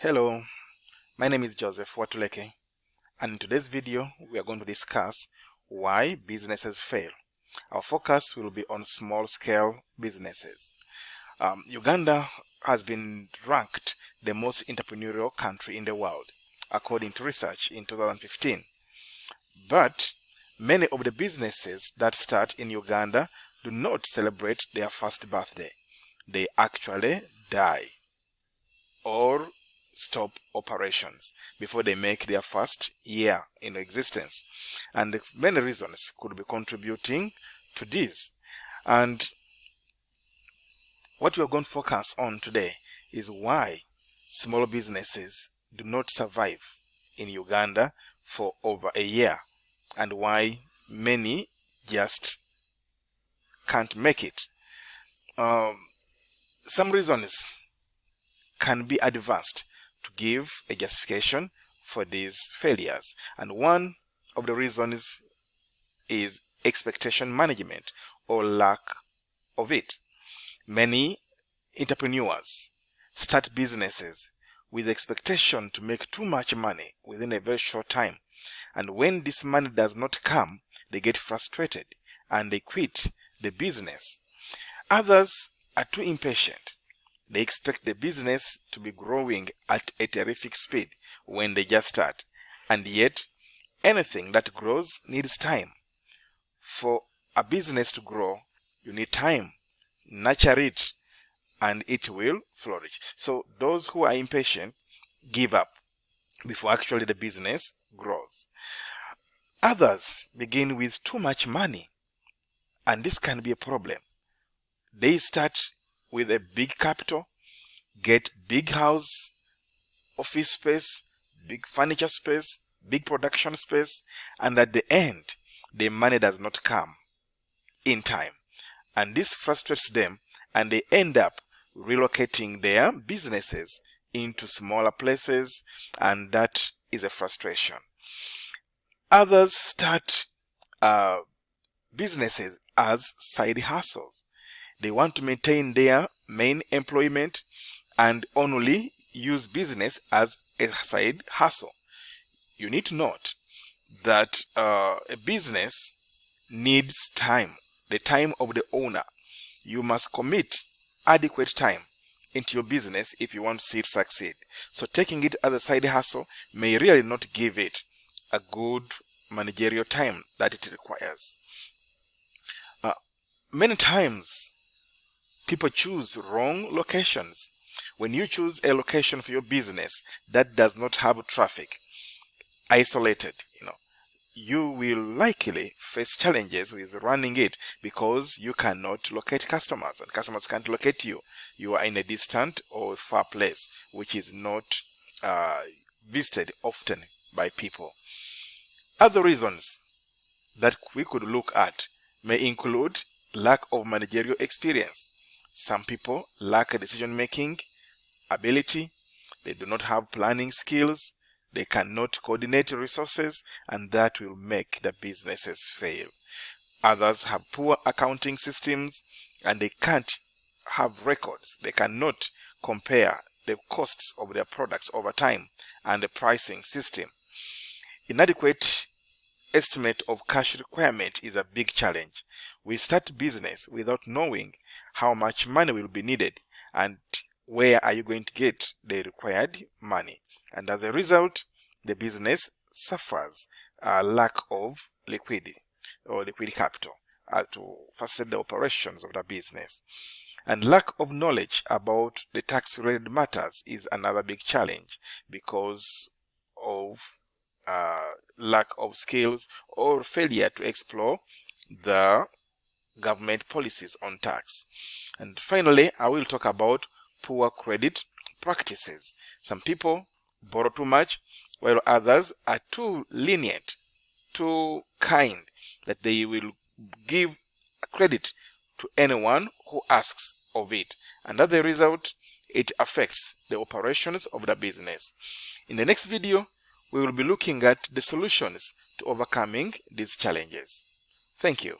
Hello, my name is Joseph Watuleke, and in today's video we are going to discuss why businesses fail. Our focus will be on small-scale businesses. Uganda has been ranked the most entrepreneurial country in the world, according to research in 2015. But many of the businesses that start in Uganda do not celebrate their first birthday. They actually die or stop operations before they make their first year in existence. And many reasons could be contributing to this. And what we are going to focus on today is why small businesses do not survive in Uganda for over a year and why many just can't make it. Some reasons can be advanced to give a justification for these failures, and one of the reasons is expectation management or lack of it. Many entrepreneurs start businesses with expectation to make too much money within a very short time, and when this money does not come, they get frustrated and they quit the business. Others are too impatient. They expect the business to be growing at a terrific speed when they just start, and yet anything that grows needs time. For a business to grow, you need time. Nurture it and it will flourish. So those who are impatient give up before actually the business grows. Others begin with too much money, and this can be a problem. They start with a big capital, get big house, office space, big furniture space, big production space, and at the end, the money does not come in time. And this frustrates them, and they end up relocating their businesses into smaller places, and that is a frustration. Others start businesses as side hustles. They want to maintain their main employment and only use business as a side hustle. You need to note that a business needs time, the time of the owner. You must commit adequate time into your business if you want to see it succeed. So taking it as a side hustle may really not give it a good managerial time that it requires. Many times, people choose wrong locations. When you choose a location for your business that does not have traffic, isolated, you will likely face challenges with running it because you cannot locate customers and customers can't locate you. You are in a distant or far place which is not visited often by people. Other reasons that we could look at may include lack of managerial experience. Some people lack a decision-making ability, they do not have planning skills, they cannot coordinate resources, and that will make the businesses fail. Others have poor accounting systems, and they can't have records. They cannot compare the costs of their products over time and the pricing system. Inadequate estimate of cash requirement is a big challenge. We start business without knowing how much money will be needed and where are you going to get the required money. And as a result, the business suffers a lack of liquidity or liquid capital to facilitate the operations of the business. And lack of knowledge about the tax-related matters is another big challenge because of lack of skills or failure to explore the government policies on tax. And finally, I will talk about poor credit practices. Some people borrow too much, while others are too lenient, too kind, that they will give credit to anyone who asks of it. And as a result, it affects the operations of the business. In the next video, we will be looking at the solutions to overcoming these challenges. Thank you.